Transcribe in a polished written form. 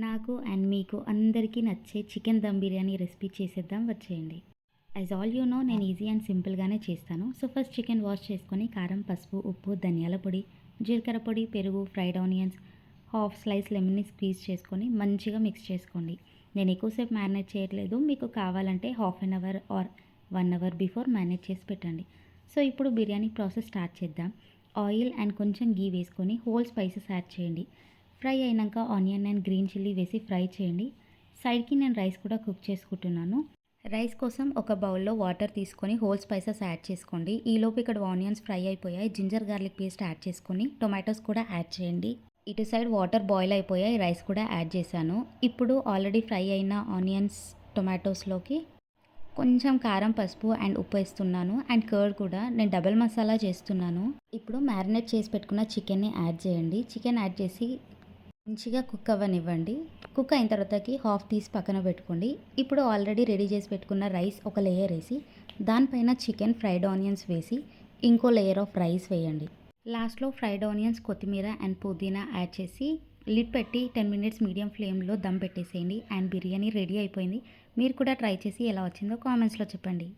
నాకు అండ్ మీకు అందరికీ నచ్చే చికెన్ దమ్ బిర్యానీ రెసిపీ చేసేద్దాం వచ్చేయండి. యాజ్ ఆల్ యూ నో నేను ఈజీ అండ్ సింపుల్గానే చేస్తాను. సో ఫస్ట్ చికెన్ వాష్ చేసుకొని కారం, పసుపు, ఉప్పు, ధనియాల పొడి, జీలకర్ర పొడి, పెరుగు, ఫ్రైడ్ ఆనియన్స్, హాఫ్ స్లైస్ లెమన్ని స్క్వీజ్ చేసుకొని మంచిగా మిక్స్ చేసుకోండి. నేను ఎక్కువసేపు మ్యారినేట్ చేయట్లేదు. మీకు కావాలంటే half an hour or 1 hour before marinate చేసి పెట్టండి. సో ఇప్పుడు బిర్యానీ ప్రాసెస్ స్టార్ట్ చేద్దాం. ఆయిల్ అండ్ కొంచెం గీ వేసుకొని హోల్ స్పైసెస్ యాడ్ చేయండి. ఫ్రై అయినాక ఆనియన్ అండ్ గ్రీన్ చిల్లీ వేసి ఫ్రై చేయండి. సైడ్కి నేను రైస్ కూడా కుక్ చేసుకుంటున్నాను. రైస్ కోసం ఒక బౌల్లో వాటర్ తీసుకొని హోల్ స్పైసెస్ యాడ్ చేసుకోండి. ఈలోపు ఇక్కడ ఆనియన్స్ ఫ్రై అయిపోయాయి. జింజర్ గార్లిక్ పేస్ట్ యాడ్ చేసుకొని టొమాటోస్ కూడా యాడ్ చేయండి. ఇటు సైడ్ వాటర్ బాయిల్ అయిపోయాయి. రైస్ కూడా యాడ్ చేశాను. ఇప్పుడు ఆల్రెడీ ఫ్రై అయిన ఆనియన్స్, టొమాటోస్లోకి కొంచెం కారం, పసుపు అండ్ ఉప్పు వేస్తున్నాను. అండ్ కర్డ్ కూడా నేను డబల్ మసాలా చేస్తున్నాను. ఇప్పుడు మ్యారినేట్ చేసి పెట్టుకున్న చికెన్ని యాడ్ చేయండి. చికెన్ యాడ్ చేసి మంచిగా కుక్ అవ్వనివ్వండి. కుక్ అయిన తర్వాతకి హాఫ్ తీసి పక్కన పెట్టుకోండి. ఇప్పుడు ఆల్రెడీ రెడీ చేసి పెట్టుకున్న రైస్ ఒక లేయర్ వేసి దానిపైన చికెన్, ఫ్రైడ్ ఆనియన్స్ వేసి ఇంకో లేయర్ ఆఫ్ రైస్ వేయండి. లాస్ట్లో ఫ్రైడ్ ఆనియన్స్, కొత్తిమీర అండ్ పుదీనా యాడ్ చేసి లిడ్ పెట్టి 10 మినిట్స్ మీడియం ఫ్లేమ్లో దమ్ పెట్టేసేయండి. అండ్ బిర్యానీ రెడీ అయిపోయింది. మీరు కూడా ట్రై చేసి ఎలా వచ్చిందో కామెంట్స్లో చెప్పండి.